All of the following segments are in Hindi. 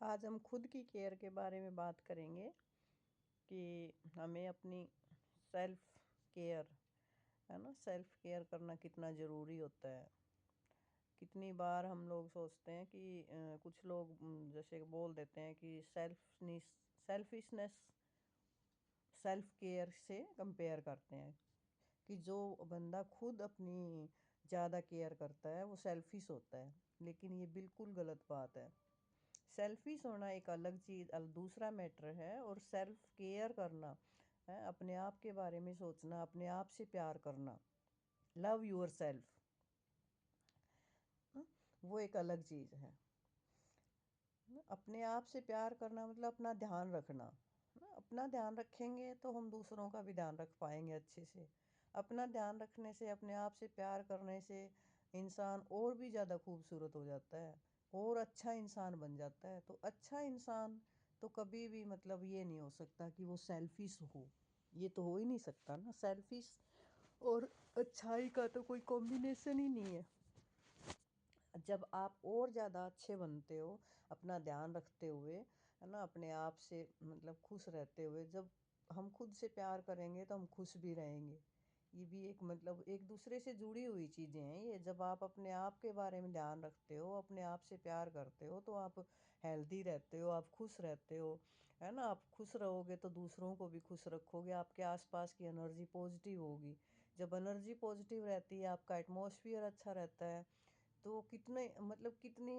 आज हम खुद की केयर के बारे में बात करेंगे कि हमें अपनी सेल्फ केयर है ना सेल्फ केयर करना कितना ज़रूरी होता है। कितनी बार हम लोग सोचते हैं कि कुछ लोग जैसे बोल देते हैं कि सेल्फिशनेस सेल्फ केयर से कंपेयर करते हैं कि जो बंदा खुद अपनी ज़्यादा केयर करता है वो सेल्फिश होता है, लेकिन ये बिल्कुल गलत बात है। सेल्फिश होना एक अलग चीज़ दूसरा मैटर है, और सेल्फ केयर करना है अपने आप के बारे में सोचना, अपने आप से प्यार करना, लव योर सेल्फ, वो एक अलग चीज़ है। अपने आप से प्यार करना मतलब अपना ध्यान रखना। अपना ध्यान रखेंगे तो हम दूसरों का भी ध्यान रख पाएंगे अच्छे से। अपना ध्यान रखने से, अपने आप से प्यार करने से इंसान और भी ज़्यादा खूबसूरत हो जाता है और अच्छा इंसान बन जाता है। तो अच्छा इंसान तो कभी भी मतलब ये नहीं हो सकता कि वो सेल्फिश हो। ये तो हो ही नहीं सकता ना, सेल्फिश और अच्छाई का तो कोई कॉम्बिनेशन ही नहीं है। जब आप और ज़्यादा अच्छे बनते हो अपना ध्यान रखते हुए, है ना, अपने आप से मतलब खुश रहते हुए, जब हम खुद से प्यार करेंगे तो हम खुश भी रहेंगे। ये भी एक मतलब एक दूसरे से जुड़ी हुई चीज़ें हैं ये। जब आप अपने आप के बारे में ध्यान रखते हो, अपने आप से प्यार करते हो, तो आप हेल्दी रहते हो, आप खुश रहते हो, है ना। आप खुश रहोगे तो दूसरों को भी खुश रखोगे, आपके आसपास की एनर्जी पॉजिटिव होगी। जब एनर्जी पॉजिटिव रहती है, आपका एटमॉस्फेयर अच्छा रहता है, तो कितने मतलब कितनी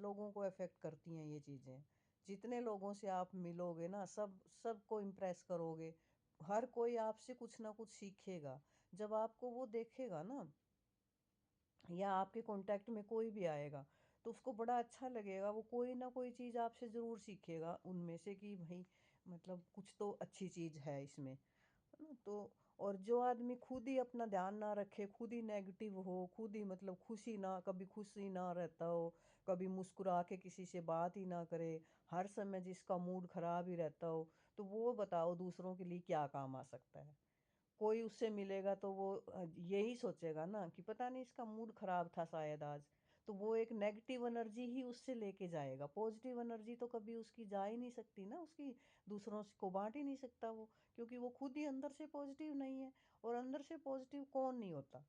लोगों को अफेक्ट करती हैं ये चीज़ें। जितने लोगों से आप मिलोगे ना, सबको इम्प्रेस करोगे। हर कोई आपसे कुछ ना कुछ सीखेगा। जब आपको वो देखेगा ना, या आपके कांटेक्ट में कोई भी आएगा, तो उसको बड़ा अच्छा लगेगा। वो कोई ना कोई चीज़ आपसे ज़रूर सीखेगा उनमें से कि भाई मतलब कुछ तो अच्छी चीज़ है इसमें, है ना। तो और जो आदमी खुद ही अपना ध्यान ना रखे, खुद ही नेगेटिव हो, खुद ही मतलब खुशी ना, कभी खुशी ना रहता हो, कभी मुस्कुरा के किसी से बात ही ना करे, हर समय जिसका मूड खराब ही रहता हो, तो वो बताओ दूसरों के लिए क्या काम आ सकता है। कोई उससे मिलेगा तो वो यही सोचेगा ना कि पता नहीं इसका मूड खराब था शायद आज। तो वो एक नेगेटिव एनर्जी ही उससे लेके जाएगा। पॉजिटिव एनर्जी तो कभी उसकी जा ही नहीं सकती ना, उसकी दूसरों को बांट ही नहीं सकता वो, क्योंकि वो खुद ही अंदर से पॉजिटिव नहीं है। और अंदर से पॉजिटिव कौन नहीं होता?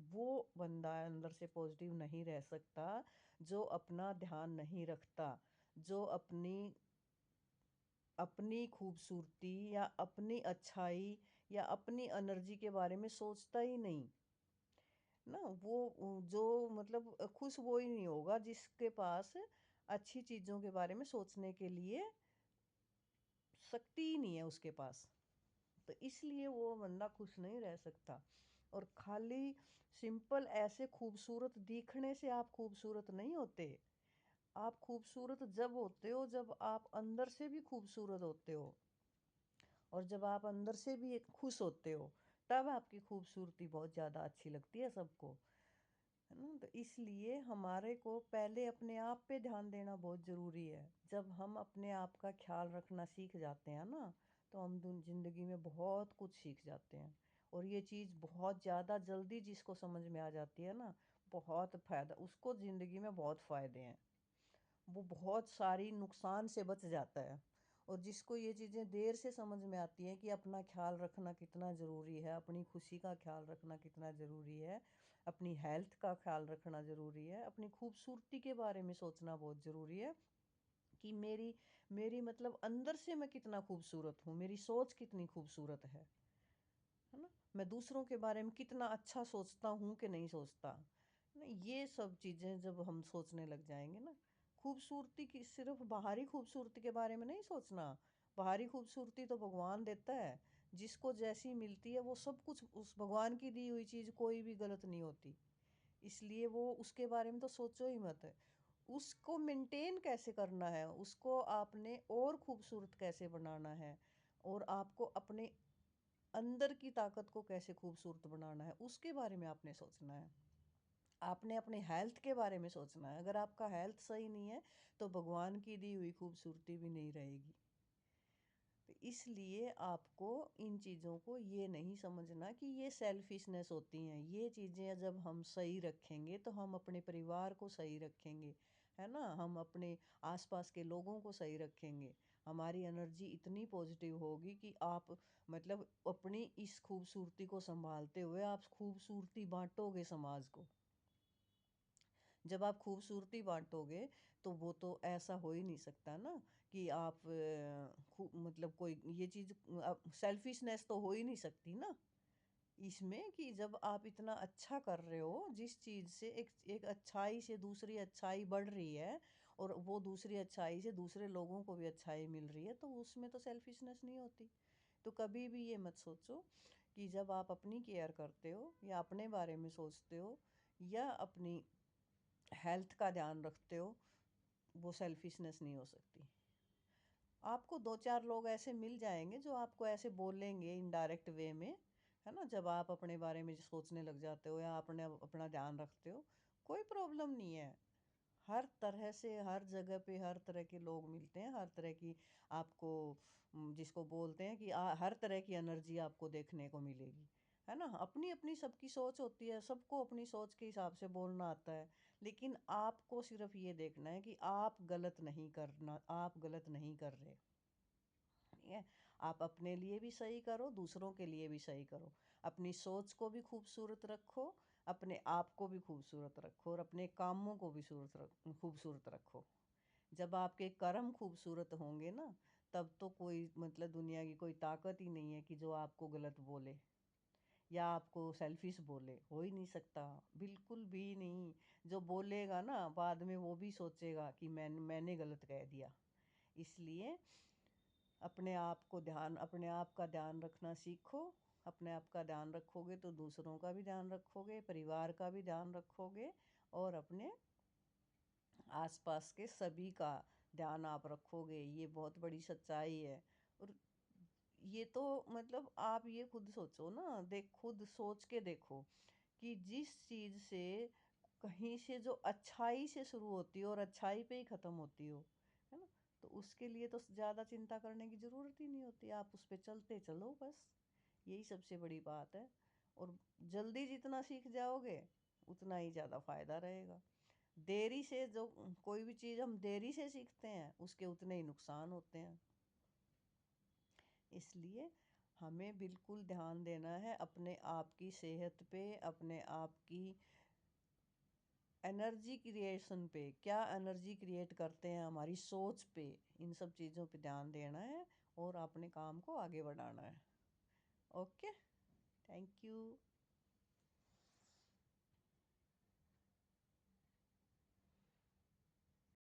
वो बंदा अंदर से पॉजिटिव नहीं रह सकता जो अपना ध्यान नहीं रखता, जो अपनी अपनी खूबसूरती या अपनी अच्छाई या अपनी एनर्जी के बारे में सोचता ही नहीं ना। वो जो मतलब खुश वो ही नहीं होगा जिसके पास अच्छी चीज़ों के बारे में सोचने के लिए शक्ति ही नहीं है उसके पास। तो इसलिए वो बंदा खुश नहीं रह सकता। और खाली सिंपल ऐसे खूबसूरत दिखने से आप खूबसूरत नहीं होते। आप खूबसूरत जब होते हो जब आप अंदर से भी खूबसूरत होते हो, और जब आप अंदर से भी एक खुश होते हो, तब आपकी खूबसूरती बहुत ज़्यादा अच्छी लगती है सबको, है ना। तो इसलिए हमारे को पहले अपने आप पे ध्यान देना बहुत ज़रूरी है। जब हम अपने आप का ख्याल रखना सीख जाते हैं ना, तो हम ज़िंदगी में बहुत कुछ सीख जाते हैं। और ये चीज़ बहुत ज़्यादा जल्दी जिसको समझ में आ जाती है ना, बहुत फ़ायदा उसको, ज़िंदगी में बहुत फ़ायदे हैं। वो बहुत सारी नुकसान से बच जाता है। और जिसको ये चीज़ें देर से समझ में आती हैं कि अपना ख्याल रखना कितना ज़रूरी है, अपनी खुशी का ख्याल रखना कितना ज़रूरी है, अपनी हेल्थ का ख्याल रखना ज़रूरी है, अपनी खूबसूरती के बारे में सोचना बहुत ज़रूरी है कि मेरी मेरी मतलब अंदर से मैं कितना खूबसूरत हूँ, मेरी सोच कितनी खूबसूरत है ना। मैं दूसरों के बारे में कितना अच्छा सोचता हूँ कि नहीं सोचता ना। ये सब चीज़ें जब हम सोचने लग जाएंगे ना, खूबसूरती की सिर्फ बाहरी खूबसूरती के बारे में नहीं सोचना। बाहरी खूबसूरती तो भगवान देता है, जिसको जैसी मिलती है वो सब कुछ, उस भगवान की दी हुई चीज़ कोई भी गलत नहीं होती। इसलिए वो उसके बारे में तो सोचो ही मत। उसको मेंटेन कैसे करना है, उसको आपने और खूबसूरत कैसे बनाना है, और आपको अपने अंदर की ताकत को कैसे खूबसूरत बनाना है, उसके बारे में आपने सोचना है। आपने अपने हेल्थ के बारे में सोचना है। अगर आपका हेल्थ सही नहीं है तो भगवान की दी हुई खूबसूरती भी नहीं रहेगी। तो इसलिए आपको इन चीज़ों को ये नहीं समझना कि ये सेल्फिशनेस होती हैं। ये चीज़ें जब हम सही रखेंगे तो हम अपने परिवार को सही रखेंगे, है ना, हम अपने आसपास के लोगों को सही रखेंगे, हमारी एनर्जी इतनी पॉजिटिव होगी कि आप मतलब अपनी इस खूबसूरती को संभालते हुए आप खूबसूरती बांटोगे समाज को। जब आप खूबसूरती बांटोगे तो वो तो ऐसा हो ही नहीं सकता ना कि आप मतलब कोई ये चीज़ सेल्फिशनेस तो हो ही नहीं सकती ना इसमें कि जब आप इतना अच्छा कर रहे हो जिस चीज़ से एक एक अच्छाई से दूसरी अच्छाई बढ़ रही है और वो दूसरी अच्छाई से दूसरे लोगों को भी अच्छाई मिल रही है तो उसमें तो सेल्फिशनेस नहीं होती। तो कभी भी ये मत सोचो कि जब आप अपनी केयर करते हो या अपने बारे में सोचते हो या अपनी हेल्थ का ध्यान रखते हो, वो सेल्फिशनेस नहीं हो सकती। आपको 2-4 लोग ऐसे मिल जाएँगे जो आपको ऐसे बोलेंगे इनडायरेक्ट वे में, है ना? जब आप अपने बारे में सोचने लग जाते हो या अपने अपना ध्यान रखते हो, कोई प्रॉब्लम नहीं है। हर तरह से, हर जगह पे हर तरह के लोग मिलते हैं, हर तरह की आपको जिसको बोलते हैं कि हर तरह की एनर्जी आपको देखने को मिलेगी, है ना? अपनी-अपनी सबकी सोच होती है, सबको अपनी सोच के हिसाब से बोलना आता है, लेकिन आपको सिर्फ़ ये देखना है कि आप गलत नहीं करना आप गलत नहीं कर रहे। ठीक है? आप अपने लिए भी सही करो, दूसरों के लिए भी सही करो। अपनी सोच को भी खूबसूरत रखो, अपने आप को भी खूबसूरत रखो और अपने कामों को भी खूबसूरत रखो। जब आपके कर्म खूबसूरत होंगे ना, तब तो कोई मतलब दुनिया की कोई ताकत ही नहीं है कि जो आपको गलत बोले या आपको सेल्फिश बोले, हो ही नहीं सकता, बिल्कुल भी नहीं। जो बोलेगा ना, बाद में वो भी सोचेगा कि मैंने गलत कह दिया। इसलिए अपने आप का ध्यान रखना सीखो। अपने आप का ध्यान रखोगे तो दूसरों का भी ध्यान रखोगे, परिवार का भी ध्यान रखोगे और अपने आसपास के सभी का ध्यान आप रखोगे। ये बहुत बड़ी सच्चाई है। और ये तो मतलब आप ये खुद सोचो ना, खुद सोच के देखो कि जिस चीज़ से कहीं से जो अच्छाई से शुरू होती हो और अच्छाई पे ही ख़त्म होती हो, है ना? तो उसके लिए तो ज़्यादा चिंता करने की ज़रूरत ही नहीं होती, आप उस पे चलते चलो बस, यही सबसे बड़ी बात है। और जल्दी जितना सीख जाओगे, उतना ही ज़्यादा फ़ायदा रहेगा। देरी से जो कोई भी चीज़ हम देरी से सीखते हैं, उसके उतने ही नुकसान होते हैं। इसलिए हमें बिल्कुल ध्यान देना है अपने आप की सेहत पे, अपने आप की एनर्जी क्रिएशन पे, क्या एनर्जी क्रिएट करते हैं हमारी सोच पे, इन सब चीज़ों पे ध्यान देना है और अपने काम को आगे बढ़ाना है। Okay, thank you.